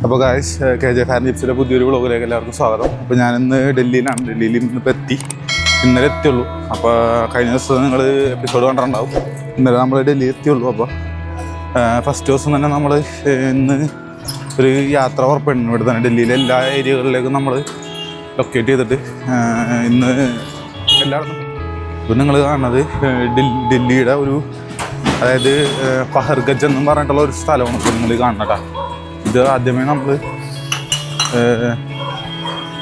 അപ്പോൾ guys KJ fan ടിപ്സിലെ പുതിയൊരു വ്ളോഗിലേക്ക് എല്ലാവർക്കും സ്വാഗതം. അപ്പോൾ ഞാനിന്ന് ഡൽഹിയിലാണ്. ഡൽഹിയിൽ ഇന്നിപ്പോൾ ഇന്നലെ എത്തിയുള്ളൂ. അപ്പോൾ കഴിഞ്ഞ ദിവസം നിങ്ങൾ എപ്പിസോഡ് കണ്ടിട്ടുണ്ടാവും. ഇന്നലെ നമ്മൾ ഡൽഹി എത്തിയുള്ളൂ. അപ്പോൾ ഫസ്റ്റ് ദിവസം തന്നെ നമ്മൾ ഇന്ന് ഒരു യാത്ര ഉറപ്പിടുന്നു. ഇവിടെ തന്നെ ഡൽഹിയിലെ എല്ലാ ഏരിയകളിലേക്കും നമ്മൾ ലൊക്കേറ്റ് ചെയ്തിട്ട് ഇന്ന് എല്ലായിടത്തും ഇപ്പം നിങ്ങൾ കാണുന്നത് ഡൽഹിയുടെ ഒരു അതായത് പഹർഗഞ്ച് എന്നും പറഞ്ഞിട്ടുള്ള ഒരു സ്ഥലമാണ് ഇപ്പോൾ നിങ്ങൾ കാണുന്നട്ടാ. ഇത് ആദ്യമേ നമ്മൾ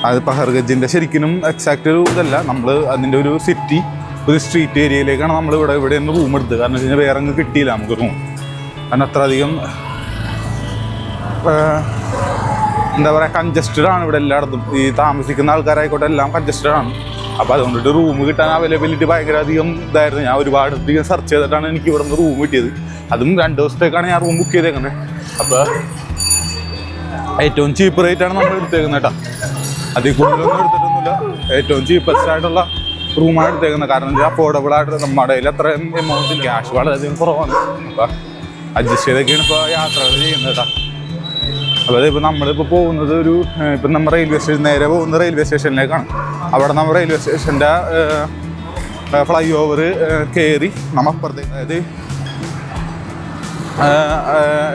അത് പഹർഗഞ്ചിൻ്റെ ശരിക്കും എക്സാക്റ്റ് ഒരു ഇതല്ല, നമ്മൾ അതിൻ്റെ ഒരു സിറ്റി ഒരു സ്ട്രീറ്റ് ഏരിയയിലേക്കാണ് നമ്മൾ ഇവിടെ നിന്ന് റൂം എടുത്തത്. കാരണം വെച്ച് കഴിഞ്ഞാൽ വേറെ അങ്ങ് കിട്ടിയില്ല നമുക്ക് റൂം. കാരണം അത്ര അധികം എന്താ പറയുക കൺജസ്റ്റഡ് ആണ് ഇവിടെ എല്ലായിടത്തും. ഈ താമസിക്കുന്ന ആൾക്കാരായിക്കോട്ടെ എല്ലാം കൺജസ്റ്റഡ് ആണ്. അപ്പോൾ അതുകൊണ്ടിട്ട് റൂം കിട്ടാൻ അവൈലബിലിറ്റി ഭയങ്കര അധികം ഇതായിരുന്നു. ഞാൻ ഒരുപാട് അധികം സെർച്ച് ചെയ്തിട്ടാണ് എനിക്ക് ഇവിടെ നിന്ന് റൂം കിട്ടിയത്. അതും 2 ദിവസത്തേക്കാണ് ഞാൻ റൂം ബുക്ക് ചെയ്തേക്കുന്നത്. അപ്പോൾ ഏറ്റവും ചീപ്പ് റേറ്റാണ് നമ്മൾ എടുത്തേക്കുന്നത് കേട്ടോ. അതിൽ കൂടുതലൊന്നും എടുത്തിട്ടൊന്നുമില്ല. ഏറ്റവും ചീപ്പസ്റ്റ് ആയിട്ടുള്ള റൂമാണ് എടുത്തേക്കുന്നത്. കാരണം എന്താ അഫോർഡബിൾ ആയിട്ട് നമ്മുടെ കയ്യിൽ അത്രയും എമൗണ്ട് ക്യാഷ് വളരെയധികം കുറവാണ്. അപ്പോൾ അഡ്ജസ്റ്റ് ചെയ്തൊക്കെയാണ് ഇപ്പോൾ യാത്രകൾ ചെയ്യുന്നത് കേട്ടോ. അപ്പോൾ അതിപ്പോൾ നമ്മളിപ്പോൾ പോകുന്നത് ഇപ്പം നമ്മൾ നേരെ പോകുന്ന റെയിൽവേ സ്റ്റേഷനിലേക്കാണ്. അവിടെ നമ്മൾ റെയിൽവേ സ്റ്റേഷൻ്റെ ഫ്ലൈ ഓവർ കയറി നമ്മൾ അപ്പുറത്തേക്ക്, അതായത്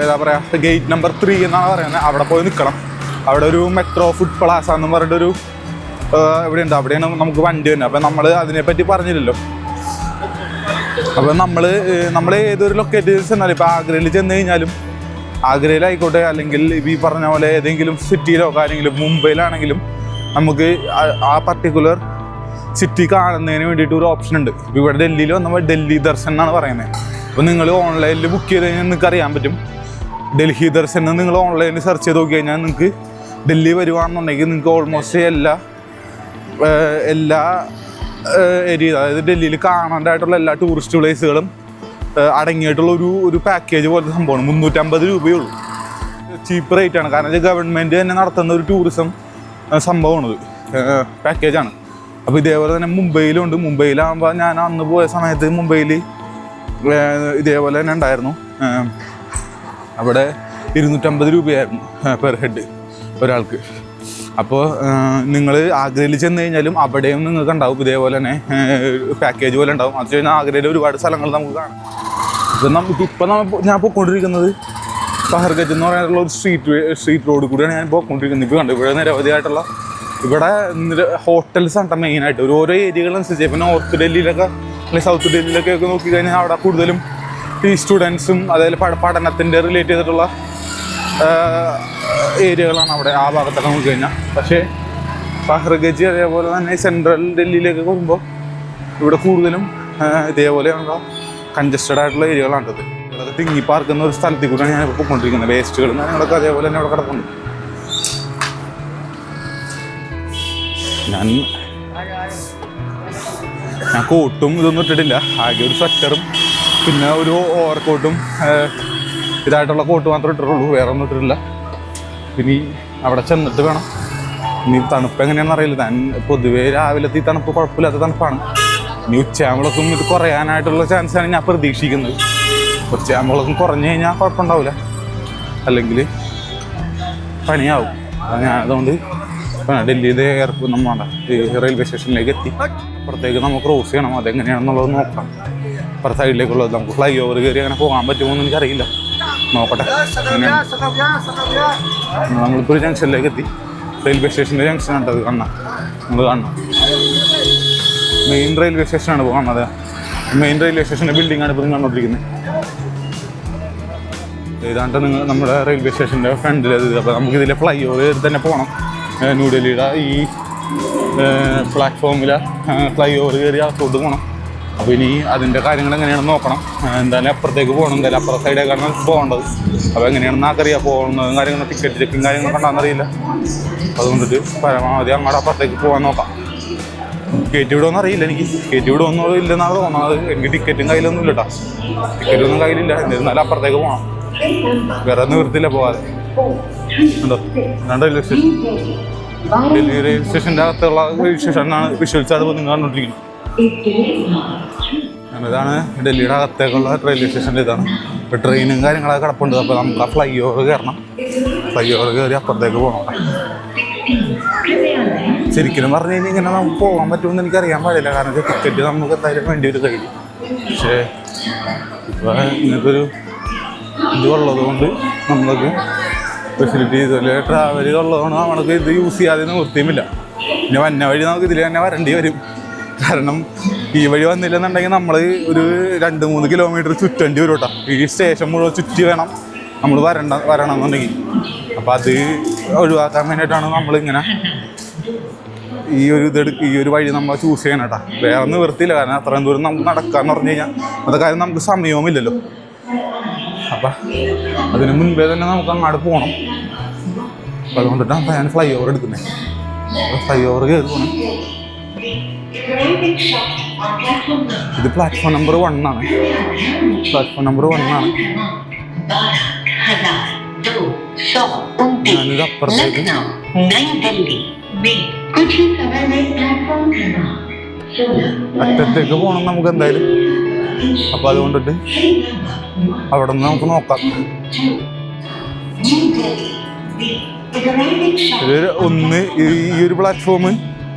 എന്താ പറയുക ഗേറ്റ് നമ്പർ 3 എന്നാണ് പറയുന്നത്, അവിടെ പോയി നിൽക്കണം. അവിടെ ഒരു മെട്രോ ഫുഡ് പ്ലാസ എന്ന് പറഞ്ഞിട്ടൊരു എവിടെയുണ്ട്, അവിടെയാണ് നമുക്ക് വണ്ടി തന്നെ. അപ്പം നമ്മൾ അതിനെപ്പറ്റി പറഞ്ഞില്ലല്ലോ. അപ്പം നമ്മൾ ഏതൊരു ലൊക്കേറ്റ് ചെന്നാലും ഇപ്പോൾ ആഗ്രയിൽ ചെന്ന് കഴിഞ്ഞാലും ആഗ്രയിലായിക്കോട്ടെ അല്ലെങ്കിൽ ഈ പറഞ്ഞ പോലെ ഏതെങ്കിലും സിറ്റിയിലോ കാര്യമെങ്കിലും മുംബൈയിലാണെങ്കിലും നമുക്ക് ആ പർട്ടിക്കുലർ സിറ്റി കാണുന്നതിന് വേണ്ടിയിട്ട് ഒരു ഓപ്ഷൻ ഉണ്ട്. ഇപ്പോൾ ഇവിടെ ഡൽഹിയിൽ വന്നപ്പോൾ ഡൽഹി ദർശൻ എന്നാണ് പറയുന്നത്. അപ്പോൾ നിങ്ങൾ ഓൺലൈനിൽ ബുക്ക് ചെയ്ത് കഴിഞ്ഞാൽ നിങ്ങൾക്ക് അറിയാൻ പറ്റും. ഡൽഹി ദർശൻ നിങ്ങൾ ഓൺലൈനിൽ സെർച്ച് ചെയ്ത് നോക്കി കഴിഞ്ഞാൽ നിങ്ങൾക്ക് ഡൽഹി വരുവാണെന്നുണ്ടെങ്കിൽ നിങ്ങൾക്ക് ഓൾമോസ്റ്റ് എല്ലാ ഏരിയ അതായത് ഡൽഹിയിൽ കാണേണ്ടതായിട്ടുള്ള എല്ലാ ടൂറിസ്റ്റ് പ്ലേസുകളും അടങ്ങിയിട്ടുള്ള ഒരു പാക്കേജ് പോലത്തെ സംഭവമാണ്. 350 രൂപയുള്ളൂ. ചീപ്പ് റേറ്റാണ്. കാരണം ഇത് ഗവൺമെൻറ് തന്നെ നടത്തുന്ന ഒരു ടൂറിസം സംഭവമാണത്, പാക്കേജാണ്. അപ്പോൾ ഇതേപോലെ തന്നെ മുംബൈയിലുണ്ട്. മുംബൈയിലാകുമ്പോൾ ഞാൻ അന്ന് പോയ സമയത്ത് മുംബൈയിൽ ഇതേപോലെ തന്നെ ഉണ്ടായിരുന്നു. അവിടെ 250 രൂപയായിരുന്നു പെർ ഹെഡ് ഒരാൾക്ക്. അപ്പോൾ നിങ്ങൾ ആഗ്രയിൽ ചെന്ന് കഴിഞ്ഞാലും അവിടെയും നിങ്ങൾക്ക് ഉണ്ടാവും ഇതേപോലെ തന്നെ പാക്കേജ് പോലെ ഉണ്ടാവും. അത് കഴിഞ്ഞാൽ ആഗ്രയിൽ ഒരുപാട് സ്ഥലങ്ങൾ നമുക്ക് കാണാം. ഇപ്പം ഞാൻ പോയിക്കൊണ്ടിരിക്കുന്നത് പഹർഗഞ്ച് എന്ന് പറയാനുള്ള ഒരു സ്ട്രീറ്റ് റോഡ് കൂടിയാണ് ഞാൻ പോയിക്കൊണ്ടിരിക്കുന്നത്. ഇപ്പോൾ കണ്ടു ഇവിടെ നിരവധിയായിട്ടുള്ള ഇവിടെ ഹോട്ടൽസ് ആണ് മെയിനായിട്ട്. ഓരോ ഏരിയകളനുസരിച്ച് ഇപ്പോൾ നോർത്ത് ഡൽഹിയിലൊക്കെ അല്ലെങ്കിൽ സൗത്ത് ഡൽഹിയിലൊക്കെ നോക്കിക്കഴിഞ്ഞാൽ അവിടെ കൂടുതലും ഈ സ്റ്റുഡൻസും അതേപോലെ പഠനത്തിൻ്റെ റിലേറ്റ് ചെയ്തിട്ടുള്ള ഏരിയകളാണ് അവിടെ ആ ഭാഗത്തൊക്കെ നോക്കി കഴിഞ്ഞാൽ. പക്ഷേ പഹർഗഞ്ച് അതേപോലെ തന്നെ സെൻട്രൽ ഡൽഹിയിലേക്ക് വരുമ്പോൾ ഇവിടെ കൂടുതലും ഇതേപോലെയുള്ള കൺജസ്റ്റഡ് ആയിട്ടുള്ള ഏരിയകളാണത്. ഇവിടെ തിങ്ങി പാർക്കുന്ന ഒരു സ്ഥലത്തിൽ കൂടെയാണ് ഞാൻ ഇപ്പോൾ പോയിക്കൊണ്ടിരിക്കുന്നത്. വേസ്റ്റുകളും കാര്യങ്ങളൊക്കെ അതേപോലെ തന്നെ അവിടെ കിടക്കുന്നുണ്ട്. ഞാൻ കോട്ടും ഇതൊന്നും ഇട്ടിട്ടില്ല. ആകെ ഒരു സ്വെറ്ററും പിന്നെ ഒരു ഓവർകോട്ടും ഇതായിട്ടുള്ള കോട്ട് മാത്രമേ ഇട്ടിട്ടുള്ളൂ. വേറെ ഒന്നും ഇട്ടിട്ടില്ല. പിന്നെ അവിടെ ചെന്നിട്ട് വേണം. ഇനി തണുപ്പ് എങ്ങനെയാണെന്ന് അറിയില്ല. ഞാൻ പൊതുവേ രാവിലത്തെ ഈ തണുപ്പ് കുഴപ്പമില്ലാത്ത തണുപ്പാണ്. ഇനി ഉച്ചയാകുമ്പോഴേക്കും ഇത് കുറയാനായിട്ടുള്ള ചാൻസാണ് ഞാൻ പ്രതീക്ഷിക്കുന്നത്. ഉച്ചയാകുമ്പോഴേക്കും കുറഞ്ഞു കഴിഞ്ഞാൽ കുഴപ്പമുണ്ടാവില്ല, അല്ലെങ്കിൽ പണിയാവും. ഞാൻ അതുകൊണ്ട് ഡൽഹിയിലെ നമ്മുടെ റെയിൽവേ സ്റ്റേഷനിലേക്ക് എത്തി. അപ്പുറത്തേക്ക് നമുക്ക് ക്രോസ് ചെയ്യണം. അതെങ്ങനെയാണെന്നുള്ളത് നോക്കാം. അപ്പുറത്തെ സൈഡിലേക്കുള്ളത് നമുക്ക് ഫ്ലൈ ഓവർ കയറി അങ്ങനെ പോകാൻ പറ്റുമോ എന്ന് എനിക്കറിയില്ല. നോക്കട്ടെ. നമ്മളിപ്പോൾ ഒരു ജംഗ്ഷനിലേക്ക് എത്തി. റെയിൽവേ സ്റ്റേഷൻ്റെ ജംഗ്ഷനാണ് അത് കാണണം. നമ്മൾ കാണണം മെയിൻ റെയിൽവേ സ്റ്റേഷനാണ് ഇപ്പോൾ കാണുന്നത്. മെയിൻ റെയിൽവേ സ്റ്റേഷൻ്റെ ബിൽഡിങ്ങാണ് ഇപ്പോൾ കണ്ടുകൊണ്ടിരിക്കുന്നത്. ഏതാണ്ട് നമ്മുടെ റെയിൽവേ സ്റ്റേഷൻ്റെ ഫ്രണ്ടിലത്. അപ്പോൾ നമുക്കിതിലെ ഫ്ലൈ ഓവർ കയറി തന്നെ പോകണം. ന്യൂഡൽഹിയുടെ ഈ പ്ലാറ്റ്ഫോമിൽ ഫ്ലൈ ഓവർ കയറി അകത്തോട്ട് പോകണം. അപ്പോൾ ഇനി അതിൻ്റെ കാര്യങ്ങൾ എങ്ങനെയാണെന്ന് നോക്കണം. എന്തായാലും അപ്പുറത്തേക്ക് പോകണം. എന്തായാലും അപ്പുറത്തെ സൈഡേക്കാണ് പോകേണ്ടത്. അപ്പോൾ എങ്ങനെയാണെന്ന് ആർക്കറിയാം. പോകുന്നതും കാര്യങ്ങളും ടിക്കറ്റ് ചെക്കിങ് കാര്യങ്ങളൊക്കെ ഉണ്ടാകുന്നറിയില്ല. അതുകൊണ്ടിട്ട് പരമാവധി അങ്ങോട്ട് അപ്പുറത്തേക്ക് പോകാൻ നോക്കാം. ടിക്കറ്റ് വിടുമെന്ന് അറിയില്ല എനിക്ക്. ടിക്കറ്റ് വിടുമെന്നോ ഇല്ലെന്നാണ് തോന്നുന്നത്. എനിക്ക് ടിക്കറ്റും കയ്യിലൊന്നും ഇല്ല കേട്ടോ. ടിക്കറ്റൊന്നും കയ്യിലില്ല. എന്നിരുന്നാലും അപ്പുറത്തേക്ക് പോകണം. വേറെ നിവൃത്തിയില്ല പോകാതെ. ഉണ്ടോ റെയിൽവേ സ്റ്റേഷൻ. ഡൽഹി റെയിൽവേ സ്റ്റേഷൻ്റെ അകത്തുള്ള സ്റ്റേഷനാണ് വിഷ്വൽസാണ് ഇപ്പോൾ നിങ്ങൾ കണ്ടുകൊണ്ടിരിക്കുന്നത്. ഇതാണ് ഡൽഹിയുടെ അകത്തേക്കുള്ള റെയിൽവേ സ്റ്റേഷൻ്റെ ഇതാണ്. ഇപ്പോൾ ട്രെയിനും കാര്യങ്ങളൊക്കെ കിടപ്പുണ്ട്. അപ്പോൾ നമുക്ക് ആ ഫ്ലൈ ഓവർ കയറണം. ഫ്ലൈ ഓവർ കയറി അപ്പുറത്തേക്ക് പോകണം. ശരിക്കും പറഞ്ഞു കഴിഞ്ഞാൽ ഇങ്ങനെ നമുക്ക് പോകാൻ പറ്റുമെന്ന് എനിക്കറിയാൻ പാടില്ല, കാരണം ടിക്കറ്റ് നമുക്ക് എന്തായാലും വേണ്ടി ഒരു കയ്യിൽ. പക്ഷേ ഇപ്പോൾ ഇങ്ങനത്തെ ഒരു ഇത് ഉള്ളത് കൊണ്ട് നമ്മൾക്ക് ഫെസിലിറ്റീസ് അല്ലെ ട്രാവൽ ഉള്ളതുകൊണ്ട് നമ്മൾക്ക് ഇത് യൂസ് ചെയ്യാതെ നിവൃത്തിയുമില്ല. പിന്നെ വന്ന വഴി നമുക്ക് ഇതിൽ തന്നെ വരേണ്ടി വരും. കാരണം ഈ വഴി വന്നില്ലെന്നുണ്ടെങ്കിൽ നമ്മൾ ഒരു 2-3 കിലോമീറ്റർ ചുറ്റേണ്ടി വരും കേട്ടോ. ഈ സ്റ്റേഷൻ മുഴുവൻ ചുറ്റി വേണം നമ്മൾ വരണമെന്നുണ്ടെങ്കിൽ. അപ്പോൾ അത് ഒഴിവാക്കാൻ വേണ്ടിയിട്ടാണ് നമ്മളിങ്ങനെ ഈ ഒരു വഴി നമ്മൾ ചൂസ് ചെയ്യണം കേട്ടോ. വേറെ നിവൃത്തിയില്ല, കാരണം അത്രയും ദൂരം നമുക്ക് നടക്കാമെന്ന് പറഞ്ഞു കഴിഞ്ഞാൽ അത് കാര്യം നമുക്ക് സമയവുമില്ലല്ലോ. അപ്പം അതിന് മുൻപേ തന്നെ നമുക്ക് അങ്ങോട്ട് പോകണം. അപ്പം അതുകൊണ്ടിട്ടാണ് ഞാൻ ഫ്ലൈ ഓവർ എടുക്കുന്നത്. ഫ്ലൈ ഓവർ കയറി പോകണം. ഇത് പ്ലാറ്റ്ഫോം നമ്പർ 1 ആണ്. പ്ലാറ്റ്ഫോം നമ്പർ 1 ആണ്. ഞാനിത് അപ്പുറത്തേക്ക് അറ്റത്തേക്ക് പോകണം നമുക്ക് എന്തായാലും. അപ്പം അതുകൊണ്ടിട്ട് അവിടെ നിന്ന് നമുക്ക് നോക്കാം. ഈ ഒരു പ്ലാറ്റ്ഫോം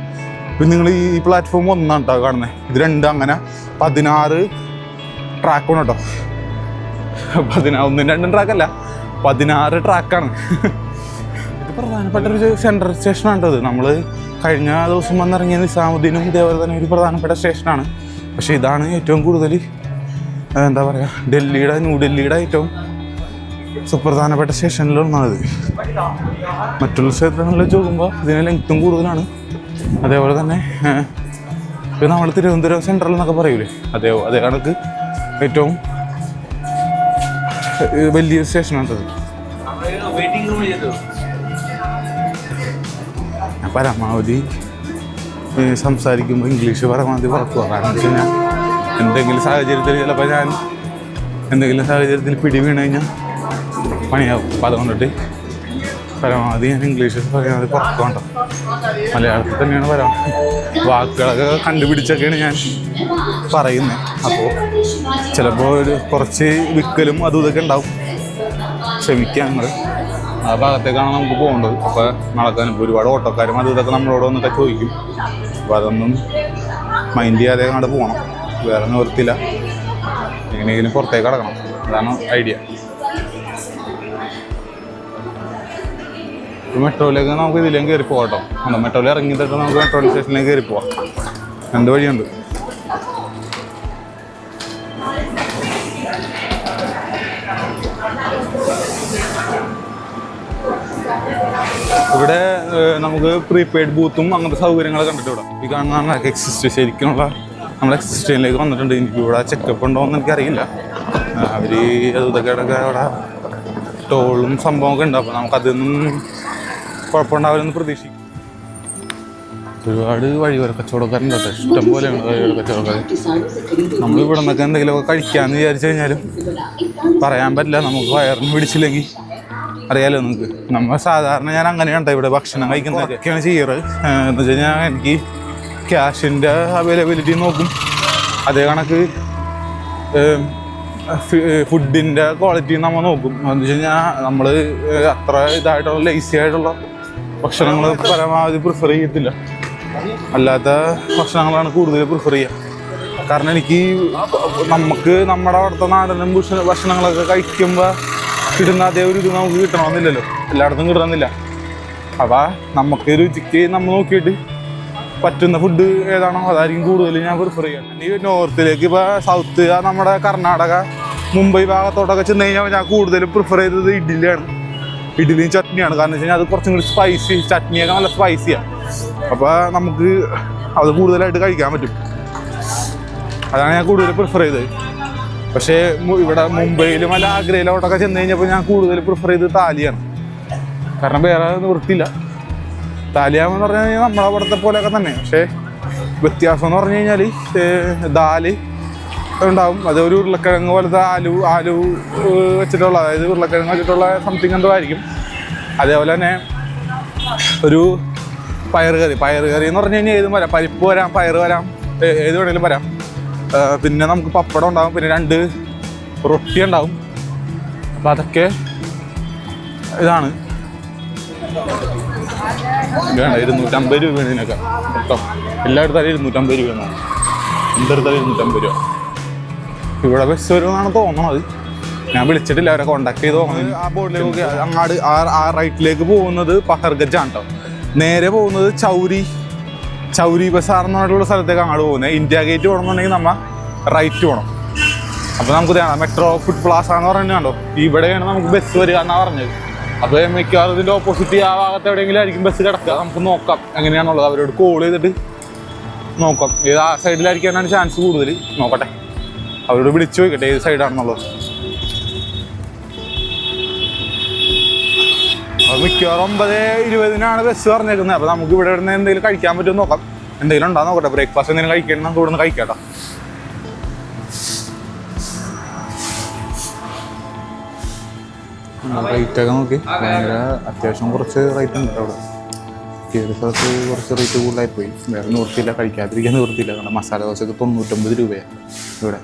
ഇപ്പം നിങ്ങൾ ഈ പ്ലാറ്റ്ഫോം 1 ആണ് കേട്ടോ കാണുന്നത്. ഇത് 2 അങ്ങനെ 16 ട്രാക്കാണ് കേട്ടോ. 1-2 ട്രാക്കല്ല, 16 ട്രാക്കാണ്. ഇത് പ്രധാനപ്പെട്ടൊരു സെൻട്രൽ സ്റ്റേഷനാണ് കേട്ടത്. നമ്മൾ കഴിഞ്ഞ ദിവസം വന്നിറങ്ങിയ നിസാമുദ്ദീനും ഇതേപോലെ തന്നെ ഒരു പ്രധാനപ്പെട്ട സ്റ്റേഷനാണ്. പക്ഷേ ഇതാണ് ഏറ്റവും കൂടുതൽ എന്താ പറയുക, ന്യൂഡൽഹിയുടെ ഏറ്റവും സുപ്രധാനപ്പെട്ട സ്റ്റേഷനിലൊന്നാണിത്. മറ്റുള്ള ക്ഷേത്രങ്ങളിൽ വെച്ച് നോക്കുമ്പോൾ ഇതിന് ലെങ്ത്തും കൂടുതലാണ്. അതേപോലെ തന്നെ ഇപ്പോൾ നമ്മൾ തിരുവനന്തപുരം സെൻട്രൽ എന്നൊക്കെ പറയൂലേ, അതേ കണക്ക് ഏറ്റവും വലിയ സ്റ്റേഷനാണത്. ഞാൻ പരമാവധി സംസാരിക്കുമ്പോൾ ഇംഗ്ലീഷ് പരമാവധി കുറക്കുക. കാരണം വെച്ച് കഴിഞ്ഞാൽ എന്തെങ്കിലും സാഹചര്യത്തിൽ പിടി വീണ് കഴിഞ്ഞാൽ പണിയാവും. അപ്പം അതുകൊണ്ടിട്ട് പരമാവധി ഞാൻ ഇംഗ്ലീഷ് പരമാവധി കുറക്കുന്നുണ്ടോ. മലയാളത്തിൽ തന്നെയാണ് വാക്കുകളൊക്കെ കണ്ടുപിടിച്ചൊക്കെയാണ് ഞാൻ പറയുന്നത്. അപ്പോൾ ചിലപ്പോൾ കുറച്ച് വിക്കലും അതും ഇതൊക്കെ ഉണ്ടാവും, ക്ഷമിക്കാം നിങ്ങൾ. ആ ഭാഗത്തേക്കാണ് നമുക്ക് പോകേണ്ടത്. അപ്പോൾ നടക്കാൻ ഒരുപാട് ഓട്ടോക്കാരും അതും ഇതൊക്കെ നമ്മളോട് വന്നിട്ട് ചോദിക്കും. അപ്പോൾ അതൊന്നും മൈൻഡ് ചെയ്യാതെ അങ്ങോട്ട് പോകണം. വേറെ നിവൃത്തിയില്ല, എങ്ങനെയെങ്കിലും പുറത്തേക്ക് കടക്കണം. അതാണ് ഐഡിയ. മെട്രോയിലേക്ക് നമുക്ക് ഇതിലേക്ക് കയറി പോകാം കേട്ടോ. മെട്രോയിൽ ഇറങ്ങിയിട്ട് നമുക്ക് മെട്രോ സ്റ്റേഷനിലേക്ക് കയറി പോവാം. 2 വഴിയുണ്ട്. ഇവിടെ നമുക്ക് പ്രീപെയ്ഡ് ബൂത്തും അങ്ങനത്തെ സൗകര്യങ്ങളൊക്കെ കണ്ടിട്ട് ഇവിടെ ഈ കാണുന്നതാണ് എക്സിസ്റ്റ്. ശരിക്കുമുള്ള നമ്മുടെ എക്സിസ്റ്റേഷനിലേക്ക് വന്നിട്ടുണ്ട്. എനിക്ക് ഇവിടെ ചെക്കപ്പ് ഉണ്ടോ എന്ന് എനിക്കറിയില്ല. അവർ ഇതൊക്കെ അവിടെ ടോളും സംഭവമൊക്കെ ഉണ്ട്. അപ്പോൾ നമുക്കതൊന്നും കുഴപ്പമുണ്ടാവില്ലെന്ന് പ്രതീക്ഷിക്കും. ഒരുപാട് വഴിയോര കച്ചവടക്കാരുണ്ട് കേട്ടോ. ഇഷ്ടം പോലെയാണ് വഴിയോര കച്ചവടക്കാർ. നമ്മൾ ഇവിടെ നിന്നൊക്കെ എന്തെങ്കിലുമൊക്കെ കഴിക്കാമെന്ന് വിചാരിച്ചു കഴിഞ്ഞാലും പറയാൻ പറ്റില്ല. നമുക്ക് വയറിന് പിടിച്ചില്ലെങ്കിൽ അറിയാലോ നിങ്ങൾക്ക്. നമ്മൾ സാധാരണ ഞാൻ അങ്ങനെയാണ് ഇവിടെ ഭക്ഷണം കഴിക്കുന്നതൊക്കെയാണ് ചെയ്യാറ്. എന്ന് വെച്ച് കഴിഞ്ഞാൽ എനിക്ക് ക്യാഷിൻ്റെ അവൈലബിലിറ്റി നോക്കും. അതേ കണക്ക് ഫുഡിൻ്റെ ക്വാളിറ്റി നമ്മൾ നോക്കും. എന്ന് വെച്ച് കഴിഞ്ഞാൽ നമ്മൾ അത്ര ഇതായിട്ടുള്ള ലേസി ആയിട്ടുള്ള ഭക്ഷണങ്ങൾ പരമാവധി പ്രിഫർ ചെയ്യത്തില്ല. അല്ലാത്ത ഭക്ഷണങ്ങളാണ് കൂടുതൽ പ്രിഫർ ചെയ്യുക. കാരണം എനിക്ക് നമുക്ക് നമ്മുടെ അവിടുത്തെ നാടനും ഭക്ഷണങ്ങളൊക്കെ കഴിക്കുമ്പോൾ കിട്ടുന്ന അതേ ഒരു ഇത് നമുക്ക് കിട്ടണമെന്നില്ലല്ലോ, എല്ലായിടത്തും കിട്ടണമെന്നില്ല. അപ്പോൾ നമുക്ക് രുചിക്ക് നമ്മൾ നോക്കിയിട്ട് പറ്റുന്ന ഫുഡ് ഏതാണോ അതായിരിക്കും കൂടുതൽ ഞാൻ പ്രിഫർ ചെയ്യുക. ഈ നോർത്തിലേക്ക് ഇപ്പോൾ സൗത്ത് നമ്മുടെ കർണാടക മുംബൈ ഭാഗത്തോട്ടൊക്കെ ചെന്ന് കഴിഞ്ഞാൽ ഞാൻ കൂടുതലും പ്രിഫർ ചെയ്തത് ഇഡ്ഡലിയും ചട്നിയാണ്. കാരണം വെച്ച് കഴിഞ്ഞാൽ അത് കുറച്ചും കൂടി സ്പൈസി, ചട്നിയൊക്കെ നല്ല സ്പൈസിയാണ്. അപ്പോൾ നമുക്ക് അത് കൂടുതലായിട്ട് കഴിക്കാൻ പറ്റും. അതാണ് ഞാൻ കൂടുതൽ പ്രിഫർ ചെയ്തത്. പക്ഷേ ഇവിടെ മുംബൈയിലും അല്ല ആഗ്രയിലോട്ടൊക്കെ ചെന്ന് കഴിഞ്ഞപ്പോൾ ഞാൻ കൂടുതൽ പ്രിഫർ ചെയ്തത് താലിയാണ്. കാരണം വേറെ നിവൃത്തിയില്ല. താലിയാമെന്ന് പറഞ്ഞു കഴിഞ്ഞാൽ നമ്മളെ അവിടുത്തെ പോലെയൊക്കെ തന്നെ. പക്ഷേ വ്യത്യാസം എന്ന് പറഞ്ഞു കഴിഞ്ഞാൽ ദാല് ഉണ്ടാവും. അത് ഒരു ഉരുളക്കിഴങ്ങ് പോലത്തെ ആലു വെച്ചിട്ടുള്ള, അതായത് ഉരുളക്കിഴങ്ങ് വെച്ചിട്ടുള്ള സംതിങ് എന്തോ ആയിരിക്കും. അതേപോലെ തന്നെ ഒരു പയറ് കറി എന്ന് പറഞ്ഞു കഴിഞ്ഞാൽ ഏതും വരാം. പരിപ്പ് വരാം, പയറ് വരാം, ഏത് വേണമെങ്കിലും വരാം. പിന്നെ നമുക്ക് പപ്പടം ഉണ്ടാവും, പിന്നെ 2 റൊട്ടി ഉണ്ടാവും. അപ്പോൾ അതൊക്കെ ഇതാണ്. വേണ്ട 250 രൂപയാണ് ഇതിനൊക്കെ മൊത്തം. എല്ലായിടത്താലും 250 രൂപയാണ്, എന്തെടുത്താലും 250 രൂപ. ഇവിടെ ബസ് വരുമെന്നാണ് തോന്നുന്നത്. ഞാൻ വിളിച്ചിട്ടില്ല, അവരെ കോണ്ടാക്ട് ചെയ്ത് തോന്നുന്നത്. ആ ബോർഡിലേക്ക് അങ്ങാട് ആ റൈറ്റിലേക്ക് പോകുന്നത് പഹർഗഞ്ചാണ് കേട്ടോ. നേരെ പോകുന്നത് ചൗരി ബസാർ എന്ന് പറഞ്ഞിട്ടുള്ള സ്ഥലത്തേക്ക് അങ്ങോട്ട് പോകുന്നത്. ഇന്ത്യ ഗേറ്റ് പോകണമെന്നുണ്ടെങ്കിൽ നമ്മൾ റൈറ്റ് പോകണം. അപ്പോൾ നമുക്ക് മെട്രോ ഫുഡ് പ്ലാസ എന്ന് പറഞ്ഞാണ്ടോ ഇവിടെയാണ് നമുക്ക് ബസ് വരിക എന്നാണ് പറഞ്ഞത്. അപ്പോൾ മിക്കവാറും ഇതിൻ്റെ ഓപ്പോസിറ്റ് ആ ഭാഗത്ത് എവിടെയെങ്കിലും ആയിരിക്കും ബസ് കിടക്കുക. നമുക്ക് നോക്കാം എങ്ങനെയാണുള്ളത്, അവരോട് കോൾ ചെയ്തിട്ട് നോക്കാം. ഏത് ആ സൈഡിലായിരിക്കാനാണ് ചാൻസ് കൂടുതൽ. നോക്കട്ടെ, അവരോട് വിളിച്ചു നോക്കട്ടെ ഏത് സൈഡാണെന്നുള്ളത്. അപ്പോൾ മിക്കവാറും 9:20 ബസ് പറഞ്ഞേക്കുന്നത്. അപ്പോൾ നമുക്ക് ഇവിടെ നിന്ന് എന്തെങ്കിലും കഴിക്കാൻ പറ്റുമോ നോക്കാം. എന്തെങ്കിലും ഉണ്ടാകും നോക്കട്ടെ. ബ്രേക്ക്ഫാസ്റ്റ് എന്തെങ്കിലും കഴിക്കണം, നമുക്ക് ഇവിടെ നിന്ന് കഴിക്കാം. റേറ്റൊക്കെ നോക്കി ഭയങ്കര അത്യാവശ്യം കുറച്ച് റേറ്റ് ഉണ്ട് അവിടെ. കയറിയ സ്ഥലത്ത് കുറച്ച് റേറ്റ് കൂടുതലായി പോയി. വേറെ നിവൃത്തിയില്ല, കഴിക്കാതിരിക്കാൻ നിവൃത്തിയില്ല. കാരണം മസാല ദോശക്ക് 99 രൂപയാണ് ഇവിടെ.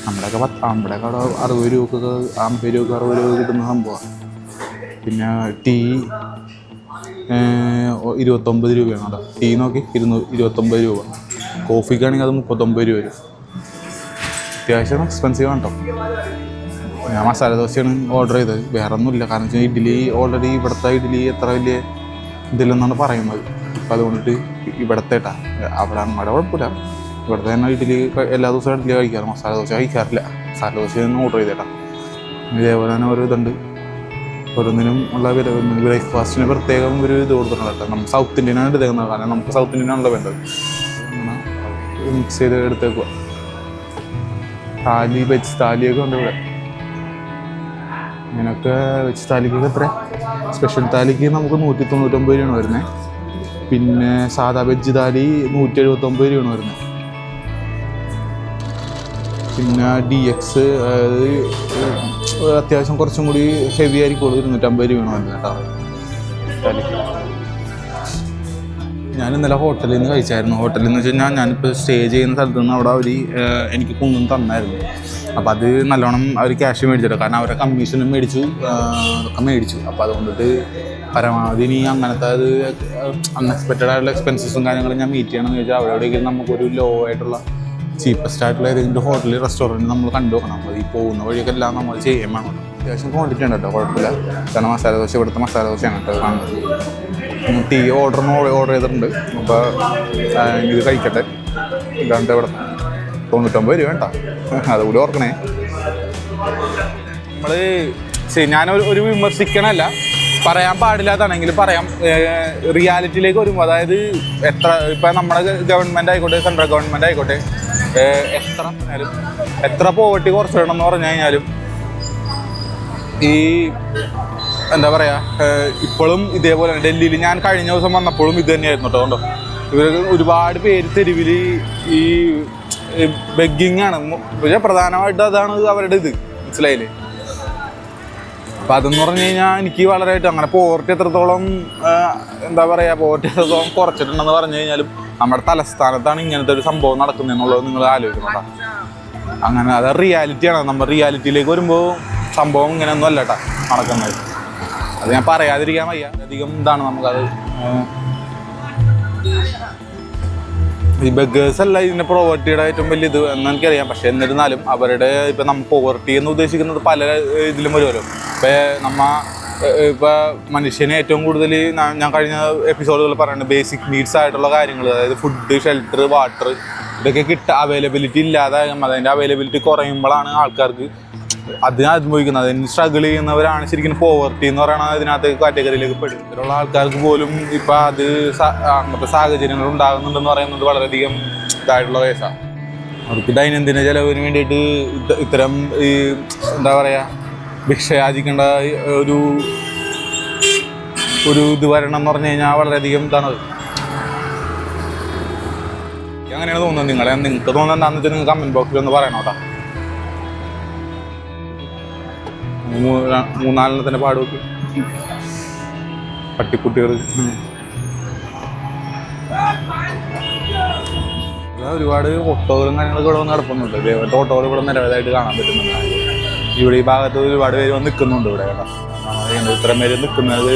നമ്മുടെയൊക്കെ അവിടെയൊക്കെ അവിടെ 60 രൂപക്കൊക്കെ 50 രൂപക്ക് 60 രൂപ കിട്ടുന്ന സംഭവമാണ്. പിന്നെ ടീ 29 രൂപയാണ് അവിടെ. ടീ നോക്കി 29 രൂപ. കോഫിക്കാണെങ്കിൽ അത് 39 രൂപ വരും. അത്യാവശ്യം എക്സ്പെൻസീവ് ആണ് കേട്ടോ. ഞാൻ മസാല ദോശയാണ് ഓർഡർ ചെയ്തത്, വേറെ ഒന്നുമില്ല. കാരണം വെച്ചാൽ ഇഡ്ഡലി ഓൾറെഡി ഇവിടുത്തെ ഇഡ്ഡലി എത്ര വലിയ ഇതില്ലെന്നാണ് പറയുന്നത്. അപ്പം അതുകൊണ്ടിട്ട് ഇവിടുത്തെ അവിടെ കുഴപ്പമില്ല. ഇവിടുത്തെ തന്നെ ഇഡ്ഡലി എല്ലാ ദിവസവും ഇഡ്ഡലി കഴിക്കാറ്, മസാല ദോശ കഴിക്കാറില്ല. മസാല ദോശയാണ് ഓർഡർ ചെയ്തേട്ടാ. ഇതേപോലെ തന്നെ ഓരോ ഇതുണ്ട്, ഓരോന്നിനും ഉള്ള ബ്രേക്ക്ഫാസ്റ്റിന് പ്രത്യേകം ഒരു ഇത് കൊടുത്തിട്ടുണ്ട് കേട്ടോ. നമ്മൾ സൗത്ത് ഇന്ത്യനാണ് എടുത്തേക്കുന്നത്, കാരണം നമുക്ക് സൗത്ത് ഇന്ത്യനാണല്ലോ വേണ്ടത്. മിക്സ് ചെയ്ത് എടുത്തേക്കുക. വെജ് താലിയൊക്കെ ഉണ്ട് ഇവിടെ. ഇങ്ങനെയൊക്കെ വെജ് താലിക്കൊക്കെ എത്ര? സ്പെഷ്യൽ താലിക്ക് നമുക്ക് 199 രൂപയാണ് വരുന്നത്. പിന്നെ സാധാ വെജ് താലി 179 രൂപയാണ് വരുന്നത്. പിന്നെ DX അത്യാവശ്യം കുറച്ചും കൂടി ഹെവി ആയിരിക്കുള്ളൂ, 250 രൂപയാണ് വരുന്നത് കേട്ടോ താലിക്ക്. ഞാൻ ഇന്നലെ ഹോട്ടലിൽ നിന്ന് കഴിച്ചായിരുന്നു. ഹോട്ടലിൽ നിന്ന് വെച്ച് കഴിഞ്ഞാൽ ഞാനിപ്പോൾ സ്റ്റേ ചെയ്യുന്ന സ്ഥലത്ത് നിന്ന് അവിടെ അവർ എനിക്ക് കുന്നും തന്നായിരുന്നു. അപ്പോൾ അത് നല്ലോണം അവർ ക്യാഷ് മേടിച്ചിട്ട്, കാരണം അവരെ കമ്മീഷനും മേടിച്ചു. അപ്പോൾ അതുകൊണ്ടിട്ട് പരമാവധി ഇനി അങ്ങനത്തെ അത് അൺഎക്സ്പെക്റ്റഡ് ആയിട്ടുള്ള എക്സ്പെൻസസും കാര്യങ്ങളും ഞാൻ മീറ്റ് ചെയ്യണമെന്ന് ചോദിച്ചാൽ അവിടെയൊക്കെ നമുക്കൊരു ലോ ആയിട്ടുള്ള ചീപ്പസ്റ്റ് ആയിട്ടുള്ള ഏതെങ്കിലും ഹോട്ടലിൽ റെസ്റ്റോറൻറ്റ് നമ്മൾ കണ്ടുനോക്കണം. അപ്പോൾ ഈ പോകുന്ന വഴിയൊക്കെ എല്ലാം നമ്മൾ ചെയ്യാൻ വേണം. അത്യാവശ്യം ക്വാണ്ടിറ്റി ഉണ്ട് കേട്ടോ, കുഴപ്പമില്ല. കാരണം മസാല ദോശ ഇവിടുത്തെ മസാല ദോശയാണ് കേട്ടോ കാണുന്നത്. ടീ ഓർഡർ ചെയ്തിട്ടുണ്ട്. അപ്പോൾ ഇത് കഴിക്കട്ടെ. ഇതാണ്ട് ഇവിടെ 99 രൂപ കേട്ടോ, അതുകൂടി ഓർക്കണേ. ഞാനൊരു വിമർശിക്കണമല്ല, പറയാൻ പാടില്ലാത്താണെങ്കിൽ പറയാം. റിയാലിറ്റിയിലേക്ക് വരുമ്പോൾ, അതായത് ഇപ്പം നമ്മുടെ ഗവൺമെൻറ് ആയിക്കോട്ടെ, സെൻട്രൽ ഗവൺമെൻറ് ആയിക്കോട്ടെ, എത്ര പോവർട്ടി കുറച്ചിടണം എന്ന് പറഞ്ഞു കഴിഞ്ഞാലും ഈ എന്താ പറയുക, ഇപ്പോഴും ഇതേപോലെ ഡൽഹിയിൽ ഞാൻ കഴിഞ്ഞ ദിവസം വന്നപ്പോഴും ഇത് തന്നെയായിരുന്നു കേട്ടോ. കണ്ടോ, ഇവർ ഒരുപാട് പേര് തെരുവിൽ ഈ ബെഗ്ഗിങ് ആണ്. പക്ഷേ പ്രധാനമായിട്ട് അതാണ് അവരുടെ ഇത്, മനസ്സിലായില്ലേ? അപ്പം അതെന്ന് പറഞ്ഞു കഴിഞ്ഞാൽ എനിക്ക് വളരെയായിട്ട് അങ്ങനെ പോവർട്ടി എത്രത്തോളം എന്താ പറയുക, പോവർട്ടി എത്രത്തോളം കുറച്ചിട്ടുണ്ടെന്ന് പറഞ്ഞു കഴിഞ്ഞാലും നമ്മുടെ തലസ്ഥാനത്താണ് ഇങ്ങനത്തെ ഒരു സംഭവം നടക്കുന്നതെന്നുള്ളത് നിങ്ങൾ ആലോചിക്കണോട്ടാ. അങ്ങനെ അത് റിയാലിറ്റിയാണ്. നമ്മൾ റിയാലിറ്റിയിലേക്ക് വരുമ്പോൾ സംഭവം ഇങ്ങനെയൊന്നും അല്ല കേട്ടോ നടക്കുന്നത്. അത് ഞാൻ പറയാതിരിക്കാൻ വയ്യ. അധികം ഇതാണ് നമുക്കത്. ഈ ബെഗേഴ്സ് അല്ല ഇതിൻ്റെ പോവർട്ടിയുടെ ഏറ്റവും വലിയ ഇത് എന്ന് എനിക്കറിയാം. പക്ഷെ എന്നിരുന്നാലും അവരുടെ ഇപ്പം നമ്മൾ പോവർട്ടി എന്ന് ഉദ്ദേശിക്കുന്നത് പല ഇതിലും വരുമല്ലോ. ഇപ്പം മനുഷ്യന് ഏറ്റവും കൂടുതൽ ഞാൻ കഴിഞ്ഞ എപ്പിസോഡുകൾ പറയുന്നത് ബേസിക് നീഡ്സ് ആയിട്ടുള്ള കാര്യങ്ങൾ, അതായത് ഫുഡ്, ഷെൽട്ടർ, വാട്ടർ, ഇതൊക്കെ അവൈലബിലിറ്റി ഇല്ലാതെ അതിൻ്റെ അവൈലബിലിറ്റി കുറയുമ്പോഴാണ് ആൾക്കാർക്ക് അതിനെ അനുഭവിക്കുന്നത്. അതിന് സ്ട്രഗിൾ ചെയ്യുന്നവരാണ് ശരിക്കും പോവർട്ടി എന്ന് പറയുന്നത് ഇതിനകത്ത് കാറ്റഗറിയിലേക്ക് പെടും. ഇതിലുള്ള ആൾക്കാർക്ക് പോലും ഇപ്പം അത് അങ്ങനത്തെ സാഹചര്യങ്ങൾ ഉണ്ടാകുന്നുണ്ടെന്ന് പറയുന്നത് വളരെയധികം ഇതായിട്ടുള്ള കേസാണ്. അവർക്ക് ദൈനംദിന ചെലവിന് വേണ്ടിയിട്ട് ഇത്തരം ഈ എന്താ പറയുക, ഭിക്ഷയാചിക്കേണ്ട ഒരു ഇത് വരണം എന്ന് പറഞ്ഞു കഴിഞ്ഞാൽ വളരെയധികം ഇതാണത്. അങ്ങനെയാണ് തോന്നുന്നത്. നിങ്ങൾക്ക് തോന്നുന്നത് എന്താണെന്ന് വെച്ചാൽ നിങ്ങൾ കമൻറ്റ് ബോക്സിൽ ഒന്ന് പറയണം കേട്ടോ. 3-4 പാട് നോക്കി പട്ടിക്കുട്ടികൾ. ഒരുപാട് ഓട്ടോകളും കാര്യങ്ങളൊക്കെ ഇവിടെ വന്ന് നടക്കുന്നുണ്ട്. ഇതേപോലത്തെ ഓട്ടോകൾ ഇവിടെ നിരവധിയായിട്ട് കാണാൻ പറ്റുന്നുണ്ട്. ഇവിടെ ഈ ഭാഗത്ത് ഒരുപാട് പേര് വന്ന് നിൽക്കുന്നുണ്ട് ഇവിടെ കേട്ടോ. ഇത്രയും പേര് നിൽക്കുന്നത്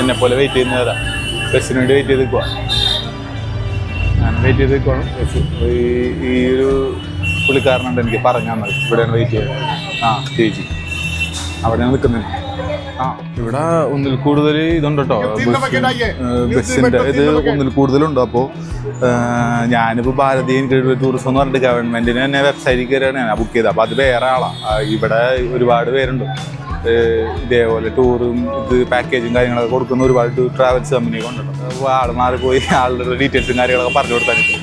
എന്നെ പോലെ വെയിറ്റ് ചെയ്യുന്നവരാ, ബസ്സിന് വേണ്ടി വെയിറ്റ് ചെയ്ത് നിൽക്കുക. ഞാൻ വെയിറ്റ് ചെയ്ത് നിൽക്കണം. ബസ് ഈ ഒരു പുള്ളിക്കാരനുണ്ട് എനിക്ക് പറഞ്ഞു തന്നത്, ഇവിടെയാണ് വെയിറ്റ് ചെയ്യുന്നത്. ചേച്ചി അവിടെയാണ് നിൽക്കുന്നത്. ഇവിടെ ഒന്നിൽ കൂടുതൽ ഇതുണ്ട് കേട്ടോ, ബസ്സിൻ്റെ ഇത് ഒന്നിൽ കൂടുതലുണ്ട്. അപ്പോൾ ഞാനിപ്പോൾ ഭാരതീയ ഇൻക്ലൂഡീവ് ടൂറിസം എന്ന് പറഞ്ഞിട്ട് ഗവൺമെൻറ്റിന് തന്നെ വെബ്സൈറ്റിൽ കയറിയാണ് ഞാൻ ബുക്ക് ചെയ്തത്. അപ്പോൾ അത് വേറെ ആളാണ്. ഇവിടെ ഒരുപാട് പേരുണ്ട് ഇതേപോലെ ടൂറും ഇത് പാക്കേജും കാര്യങ്ങളൊക്കെ കൊടുക്കുന്ന ഒരുപാട് ട്രാവൽസ് കമ്പനി കൊണ്ടുണ്ട്. അപ്പോൾ ആൾ മാറിപ്പോയി ആളുടെ ഡീറ്റെയിൽസും കാര്യങ്ങളൊക്കെ പറഞ്ഞു കൊടുത്തായിരിക്കും.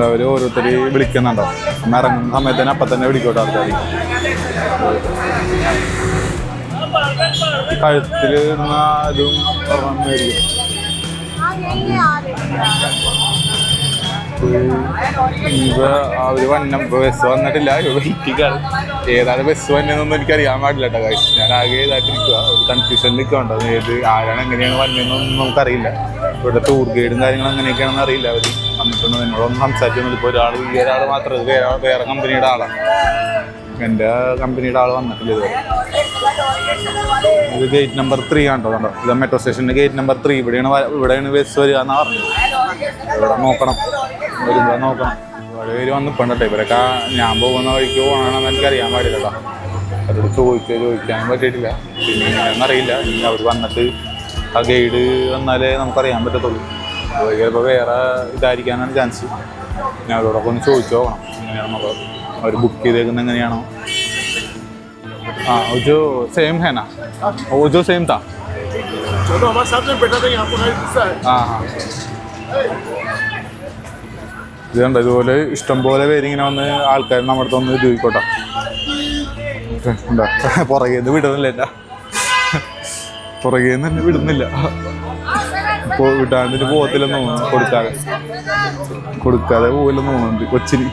അവർ ഓരോരുത്തർ വിളിക്കുന്നുണ്ടോ, നമ്മൾ ഇറങ്ങുന്ന സമയത്ത് തന്നെ അപ്പം തന്നെ വിളിക്കോട്ടെ ആൾക്കാർ. കഴുത്തിൽ ഇടുന്ന ഇതും മേടിക്കും. ബസ് വന്നിട്ടില്ല, വെയിറ്റിംഗാണ്. ഏതാണ് ബസ് വന്നതെന്നൊന്നും എനിക്കറിയാൻ പാടില്ല കേട്ടോ കാര്യം. ഞാൻ ആകെ ഇതായിട്ടിരിക്കുക, ഒരു കൺഫ്യൂഷനിൽ നിൽക്കുന്നുണ്ടോ, ഏത് ആരാണ് എങ്ങനെയാണ് വന്നതെന്നൊന്നും നമുക്കറിയില്ല. ഇവിടെ ടൂർ ഗൈഡും കാര്യങ്ങളും അങ്ങനെയൊക്കെയാണെന്ന് അറിയില്ല. അവർ വന്നിട്ടുണ്ട്, എന്നോടൊന്നും സംസാരിക്കുന്നില്ല. ഇപ്പോൾ ഒരാൾ മാത്രം വേറെ കമ്പനിയുടെ ആളാണ്, എൻ്റെ കമ്പനിയുടെ ആൾ വന്നിട്ടില്ല ഇതുവരെ. ഇത് ഗേറ്റ് നമ്പർ 3 ആണ് കേട്ടോ. കണ്ടോ, ഇത് മെട്രോ സ്റ്റേഷൻ്റെ ഗേറ്റ് നമ്പർ 3. ഇവിടെയാണ് ബസ് വരിക എന്നാണ് പറഞ്ഞത്. ഇവിടെ നോക്കണം, വരുമ്പോൾ നോക്കണം. ഒരുപാട് പേര് വന്നിട്ടുണ്ട് കേട്ടോ. ഇവരൊക്കെ ഞാൻ പോകുന്ന വഴിക്ക് പോകണമെന്ന് എനിക്കറിയാൻ പാടില്ല കേട്ടോ. അവരോട് ചോദിക്കാനും പറ്റിയിട്ടില്ല. പിന്നെ ഇങ്ങനെയൊന്നറിയില്ല. ഇനി അവർ വന്നിട്ട് ആ ഗൈഡ് വന്നാലേ നമുക്കറിയാൻ പറ്റത്തുള്ളൂ. ചിലപ്പോൾ വേറെ ഇതായിരിക്കാനാണ് ചാൻസ്. ഞാൻ അവരോടൊക്കെ ഒന്ന് ചോദിച്ചു നോക്കണം എങ്ങനെയാണെന്നുള്ളത്. അവർ ബുക്ക് ചെയ്തേക്കുന്നത് എങ്ങനെയാണോ. जो सेम है ना, वो जो सेम था। चलो हमारे साथ में बैठा था, यहाँ पर हिस्सा है। ഇതുണ്ട്, ഇതുപോലെ ഇഷ്ടംപോലെ പേരിങ്ങനെ വന്ന് ആൾക്കാർ നമ്മുടെ അടുത്ത് വന്ന് ചോദിക്കോട്ടെ. പുറകേന്ന് വിടുന്നില്ല, എൻ്റെ പുറകേന്ന് തന്നെ വിടുന്നില്ല. ഇപ്പോൾ വിടാണ്ടിന് പോകത്തില്ലെന്ന് തോന്നുന്നു, കൊടുക്കാതെ പോകില്ലെന്ന് തോന്നുന്നുണ്ട് കൊച്ചിന്.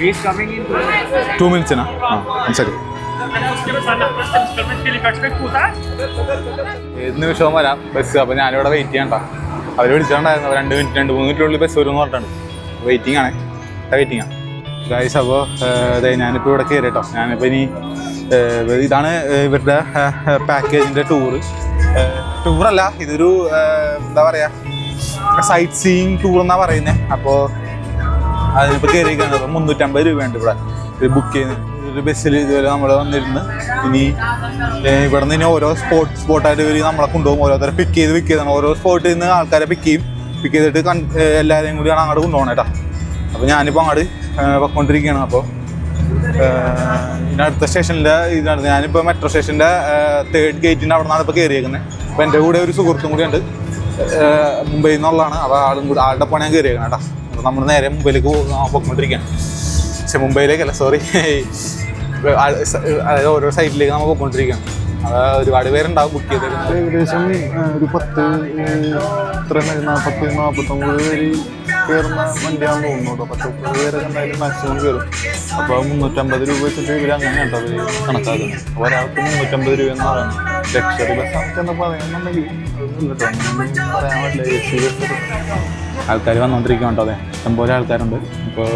He's coming in 2 minutes na. One second. ഏത് നിമിഷവും വരാം ബസ്. അപ്പോൾ ഞാനിവിടെ വെയിറ്റ് ചെയ്യണ്ട. അവർ വിളിച്ചിട്ടുണ്ടായിരുന്നു 2 മിനിറ്റ് 2-3 മിനിറ്റിനുള്ളിൽ ബസ് വരും എന്ന് പറഞ്ഞിട്ടുണ്ട്. വെയിറ്റിംഗ് ആണ്, വെയിറ്റിംഗ് ആണ് ഗൈസ്. അപ്പോൾ അതെ ഞാനിപ്പോൾ ഇവിടെ കയറി കേട്ടോ. ഞാനിപ്പോൾ ഇനി ഇതാണ് ഇവരുടെ പാക്കേജിൻ്റെ ടൂറല്ല, ഇതൊരു എന്താ പറയുക, സൈറ്റ് സീയിങ് ടൂർ എന്നാണ് പറയുന്നത്. അപ്പോൾ അതിനിപ്പോൾ കയറിയിരിക്കുകയാണ്. അപ്പോൾ 350 രൂപയുണ്ട് ഇവിടെ ബുക്ക് ചെയ്യുന്നത്. ഒരു ബസ്സിൽ ഇതുവരെ നമ്മൾ വന്നിരുന്ന് ഇനി ഇവിടെ നിന്ന് ഇനി ഓരോ സ്പോട്ടായിട്ട് ഇവർ നമ്മളെ കൊണ്ടുപോകും. ഓരോരുത്തരെ പിക്ക് ചെയ്താണ്. ഓരോ സ്പോട്ടിൽ നിന്ന് ആൾക്കാരെ പിക്ക് ചെയ്തിട്ട് എല്ലാവരെയും കൂടിയാണ് അങ്ങോട്ട് കൊണ്ടുപോകണം കേട്ടോ. അപ്പോൾ ഞാനിപ്പോൾ അങ്ങോട്ട് പൊയ്ക്കൊണ്ടിരിക്കുകയാണ്. അപ്പോൾ അടുത്ത സ്റ്റേഷനിലെ ഇതാണ്. ഞാനിപ്പോൾ മെട്രോ സ്റ്റേഷൻ്റെ 3rd ഗേറ്റിൻ്റെ അവിടെ നിന്നാണ് ഇപ്പോൾ കയറിയേക്കുന്നത്. അപ്പോൾ എൻ്റെ കൂടെ ഒരു സുഹൃത്തും കൂടിയുണ്ട്, മുംബൈയിൽ നിന്നുള്ളതാണ്. അപ്പോൾ ആളുടെ പണി ഞാൻ കയറിയേക്കണം കേട്ടോ. അപ്പോൾ നമ്മൾ നേരെ മുംബൈയിലേക്ക് പോയിക്കൊണ്ടിരിക്കുകയാണ്. പക്ഷെ മുംബൈയിലേക്കല്ല, സോറി, അതായത് ഓരോ സൈറ്റിലേക്ക് നമ്മൾ പോയിക്കൊണ്ടിരിക്കുകയാണ്. അത് ഒരുപാട് പേരുണ്ടാവും ബുക്ക് ചെയ്തേക്കുന്നത്. ഏകദേശം ഒരു 40-49 പേര് കയറുന്ന വണ്ടിയാണെന്ന് തോന്നുന്നു കേട്ടോ. 10 പേരൊക്കെ എന്തായാലും മാക്സിമം കയറും. അപ്പോൾ 350 രൂപ വെച്ചിട്ട് ഇവർ അങ്ങനെ കേട്ടോ അവർ കണക്കാക്കുന്നത്. ഒരാൾക്ക് 350 രൂപയെന്ന് പറയുന്നത്. ലക്ഷറി ബസ്സാണെന്ന് പറയുന്നുണ്ടെങ്കിൽ കേട്ടോ പറയാൻ പറ്റില്ല. AC ബസ് ആൾക്കാർ വന്നുകൊണ്ടിരിക്കുകയാണ് കേട്ടോ. അതെ, ഇഷ്ടംപോലെ ആൾക്കാരുണ്ട്. ഇപ്പോൾ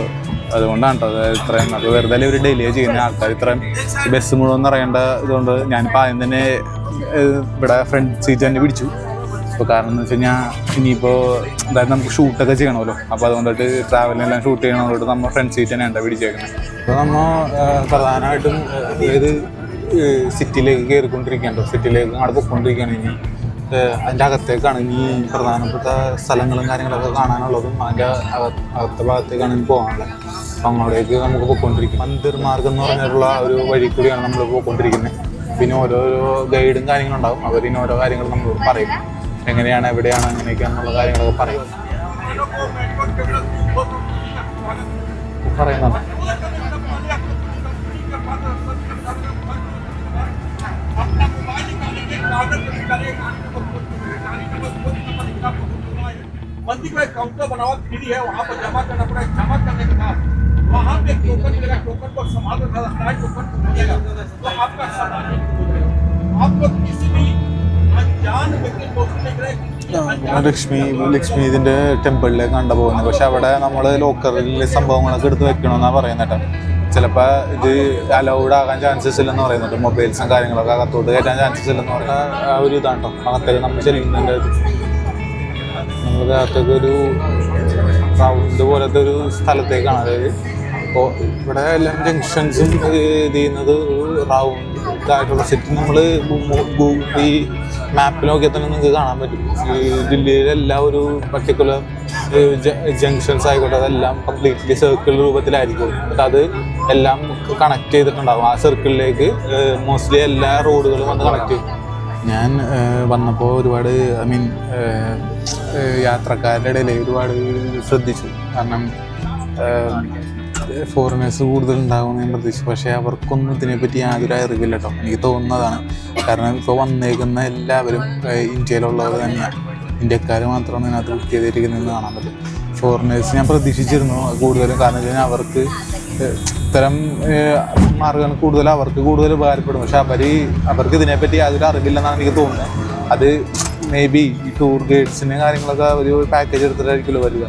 അതുകൊണ്ടാണ് കേട്ടോ ഇത്രയും. അത് വെറുതെ ഒരു ഡിലേ ചെയ്യുന്ന ആൾക്കാർ ഇത്രയും ബസ് മുഴുവൻ അറിയേണ്ട ഇതുകൊണ്ട് ഞാനിപ്പോൾ ആദ്യം തന്നെ ഇവിടെ ഫ്രണ്ട് സീറ്റ് തന്നെ പിടിച്ചു. ഇപ്പോൾ കാരണം എന്ന് വെച്ച് കഴിഞ്ഞാൽ ഇനിയിപ്പോൾ അതായത് നമുക്ക് ഷൂട്ടൊക്കെ ചെയ്യണമല്ലോ. അപ്പോൾ അതുകൊണ്ടിട്ട് ട്രാവലിനെല്ലാം ഷൂട്ട് ചെയ്യണതുകൊണ്ട് നമ്മൾ ഫ്രണ്ട് സീറ്റ് തന്നെയാണ് പിടിച്ചേക്കുന്നത്. ഇപ്പോൾ നമ്മൾ പ്രധാനമായിട്ടും അതായത് സിറ്റിയിലേക്ക് കയറിക്കൊണ്ടിരിക്കുകയാണ്. സിറ്റിയിലേക്ക് അവിടെ പോയിക്കൊണ്ടിരിക്കുകയാണ്. ഇനി അതിൻ്റെ അകത്തേക്കാണ് ഇനി പ്രധാനപ്പെട്ട സ്ഥലങ്ങളും കാര്യങ്ങളൊക്കെ കാണാനുള്ളതും. അതിൻ്റെ അകത്തെ ഭാഗത്തേക്കാണ് ഇനി പോകാനുള്ളത്. അപ്പം അങ്ങോട്ടേക്ക് നമുക്ക് പോയിക്കൊണ്ടിരിക്കും. മന്ദിർ മാർഗം എന്ന് പറഞ്ഞിട്ടുള്ള ഒരു വഴി കൂടിയാണ് നമ്മൾ പോയിക്കൊണ്ടിരിക്കുന്നത്. പിന്നെ ഓരോരോ ഗൈഡും കാര്യങ്ങളുണ്ടാകും. അവരിനി ഓരോ കാര്യങ്ങൾ നമ്മളോട് പറയും, എങ്ങനെയാണ് എവിടെയാണ് അങ്ങനെയൊക്കെയാണെന്നുള്ള കാര്യങ്ങളൊക്കെ പറയും പറയുന്നുണ്ട്. मंदिर में काउंटर बना हुआ 3D है, वहाँ पर जमा करना पड़ेगा। जमा करने के बाद वहाँ पे टोकन मिलेगा। टोकन को संभाल कर रखना है। टोकन मिलेगा तो आपका सामान हो जाएगा। आप लोग किसी भी अनजान व्यक्ति को ലക്ഷ്മി ഇതിൻ്റെ ടെമ്പിളിലേക്ക് കണ്ടു പോകുന്നത്. പക്ഷെ അവിടെ നമ്മൾ ലോക്കറിൽ സംഭവങ്ങളൊക്കെ എടുത്ത് വെക്കണമെന്നാണ് പറയുന്നത്. ചിലപ്പോൾ ഇത് അലൗഡ് ആകാൻ ചാൻസസ് ഇല്ലെന്ന് പറയുന്നുണ്ട്. മൊബൈൽസും കാര്യങ്ങളൊക്കെ അകത്തോട്ട് കയറ്റാൻ ചാൻസസ് ഇല്ലെന്ന് പറയുന്ന ആ ഒരു ഇതാണ് കേട്ടോ. അകത്തേക്ക് നമ്മൾ ചെല്ലുന്നുണ്ട്. നമ്മുടെ അകത്തേക്ക് ഒരു റൗണ്ട് പോലത്തെ ഒരു സ്ഥലത്തേക്കാണ്. അതായത് ഇപ്പോൾ ഇവിടെ എല്ലാം ജംഗ്ഷൻസും ഇത് ചെയ്യുന്നത് ഒരു റൗണ്ട് ഇതായിട്ടുള്ള സെറ്റ്. നമ്മൾ ഈ മാപ്പിൽ നോക്കിയാൽ തന്നെ നിങ്ങൾക്ക് കാണാൻ പറ്റും. ഈ ദില്ലിയിലെല്ലാം ഒരു പർട്ടിക്കുലർ ജംഗ്ഷൻസ് ആയിക്കോട്ടെ, അതെല്ലാം കംപ്ലീറ്റ്ലി സർക്കിൾ രൂപത്തിലായിരിക്കും. എന്നിട്ട് അത് എല്ലാം കണക്ട് ചെയ്തിട്ടുണ്ടാകും. ആ സർക്കിളിലേക്ക് മോസ്റ്റ്ലി എല്ലാ റോഡുകളും വന്ന് കണക്ട് ചെയ്യും. ഞാൻ വന്നപ്പോൾ ഒരുപാട് യാത്രക്കാരുടെ ഇടയിൽ ഒരുപാട് ശ്രദ്ധിച്ചു. കാരണം ഫോറിനേഴ്സ് കൂടുതലുണ്ടാകുമെന്ന് ഞാൻ പ്രതീക്ഷിച്ചു. പക്ഷേ അവർക്കൊന്നും ഇതിനെപ്പറ്റി യാതൊരു അറിവില്ല കേട്ടോ. എനിക്ക് തോന്നുന്നതാണ്. കാരണം ഇപ്പോൾ വന്നേക്കുന്ന എല്ലാവരും ഇന്ത്യയിലുള്ളവർ തന്നെയാണ്. ഇന്ത്യക്കാർ മാത്രമാണ് ഇതിനകത്ത് ബുക്ക് ചെയ്തിരിക്കുന്നതെന്ന് കാണാൻ പറ്റും. ഫോറിനേഴ്സ് ഞാൻ പ്രതീക്ഷിച്ചിരുന്നു കൂടുതലും. കാരണം വെച്ച് കഴിഞ്ഞാൽ അവർക്ക് ഇത്തരം മാർഗ്ഗങ്ങൾ അവർക്ക് കൂടുതൽ ഉപകാരപ്പെടും. പക്ഷെ അവർക്ക് ഇതിനെപ്പറ്റി യാതൊരു അറിവില്ലെന്നാണ് എനിക്ക് തോന്നുന്നത്. അത് മേ ബി ഈ ടൂർ ഗൈഡ്സിന് കാര്യങ്ങളൊക്കെ ഒരു പാക്കേജ് എടുത്തിട്ടായിരിക്കുമല്ലോ വരിക.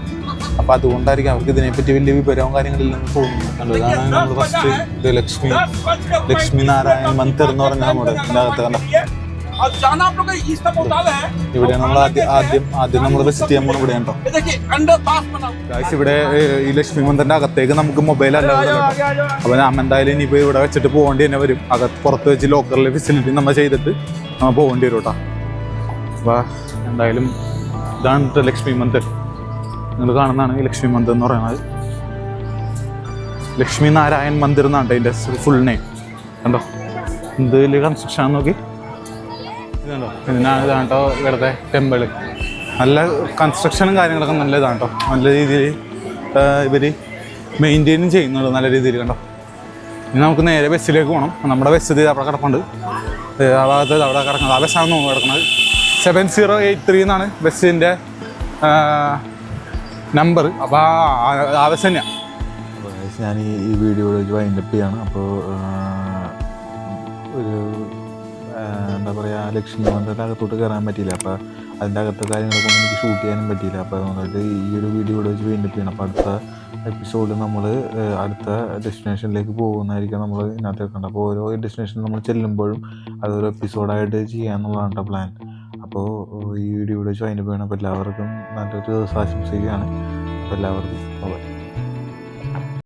അപ്പോൾ അതുകൊണ്ടായിരിക്കും അവർക്ക് ഇതിനെപ്പറ്റി വലിയ വിവരവും കാര്യങ്ങളില്ലെന്ന് തോന്നുന്നു. അതാണ് നമ്മൾ ഫസ്റ്റ് ഇത് ലക്ഷ്മി നാരായൺ മന്ദിർ എന്ന് പറഞ്ഞാൽ നമ്മുടെ ഇതിനകത്ത് കണ്ട ഇവിടെയാണ് നമ്മൾ ആദ്യം നമ്മൾ വിസിറ്റ് ചെയ്യാൻ പോകുന്നത്. ഇവിടെയാണ് കേട്ടോ. ഇവിടെ ഈ ലക്ഷ്മി മന്ദിറിന്റെ അകത്തേക്ക് നമുക്ക് മൊബൈൽ അല്ലാതെ. അപ്പോൾ ഞാൻ എന്തായാലും ഇനിയിപ്പോൾ ഇവിടെ വെച്ചിട്ട് പോകേണ്ടി തന്നെ വരും. പുറത്ത് വെച്ച് ലോക്കറിലെ ഫെസിലിറ്റി നമ്മൾ ചെയ്തിട്ട് നമ്മൾ പോകേണ്ടി വരും കേട്ടോ. അപ്പോൾ എന്തായാലും ഇതാണ് ലക്ഷ്മി മന്ദിർ. നിങ്ങൾ കാണുന്നതാണ് ഈ ലക്ഷ്മി മന്ദിർ എന്ന് പറയുന്നത്. ലക്ഷ്മി നാരായൺ മന്ദിർ എന്നാണ് അതിൻ്റെ ഫുൾ നെയിം. കണ്ടോ എന്ത് വലിയ കൺസ്ട്രക്ഷൻ നോക്കി. ഇതുണ്ടോ, ഇതാണ് കേട്ടോ ഇവിടുത്തെ ടെമ്പിള്. നല്ല കൺസ്ട്രക്ഷനും കാര്യങ്ങളൊക്കെ നല്ല ഇതാണ് കേട്ടോ. നല്ല രീതിയിൽ ഇവർ മെയിൻറ്റെയിനും ചെയ്യുന്നുള്ളൂ നല്ല രീതിയിൽ. കണ്ടോ, ഇനി നമുക്ക് നേരെ ബസ്സിലേക്ക് പോകണം. നമ്മുടെ ബസ് ഇത് അവിടെ കിടപ്പുണ്ട്. ആ ഭാഗത്ത് അവിടെ കിടക്കുന്നത് ആ ബസ്സാണ് നമ്മൾ കിടക്കുന്നത്. 7083 എന്നാണ് ബസ്സിൻ്റെ നമ്പർ. അപ്പോൾ ആ ബസ് തന്നെയാണ്. ഞാൻ ഈ വീഡിയോ വൈൻഡപ്പ് ചെയ്യാണ്. അപ്പോൾ ഒരു എന്താ പറയുക, ലക്ഷ്മി മന്ദിറിൻ്റെ അകത്തോട്ട് കയറാൻ പറ്റിയില്ല. അപ്പോൾ അതിൻ്റെ അകത്തെ കാര്യങ്ങളൊക്കെ ഒന്നും എനിക്ക് ഷൂട്ട് ചെയ്യാനും പറ്റിയില്ല. അപ്പോൾ അതുകൊണ്ടിട്ട് ഈ ഒരു വീഡിയോ വെച്ച് വൈൻഡപ്പ് ചെയ്യണം. അപ്പോൾ അടുത്ത എപ്പിസോഡിൽ നമ്മൾ അടുത്ത ഡെസ്റ്റിനേഷനിലേക്ക് പോകുന്നതായിരിക്കും നമ്മൾ ഇതിനകത്ത് വെക്കേണ്ടത്. അപ്പോൾ ഓരോ ഡെസ്റ്റിനേഷൻ നമ്മൾ ചെല്ലുമ്പോഴും അതൊരു എപ്പിസോഡായിട്ട് ചെയ്യാമെന്നുള്ളതാണ് പ്ലാൻ. അപ്പോൾ ഈ വീഡിയോ വെച്ച് വൈൻഡപ്പ് ചെയ്യണം. അപ്പോൾ എല്ലാവർക്കും നല്ലൊരു ദിവസം ആശംസിക്കുകയാണ്. അപ്പോൾ എല്ലാവർക്കും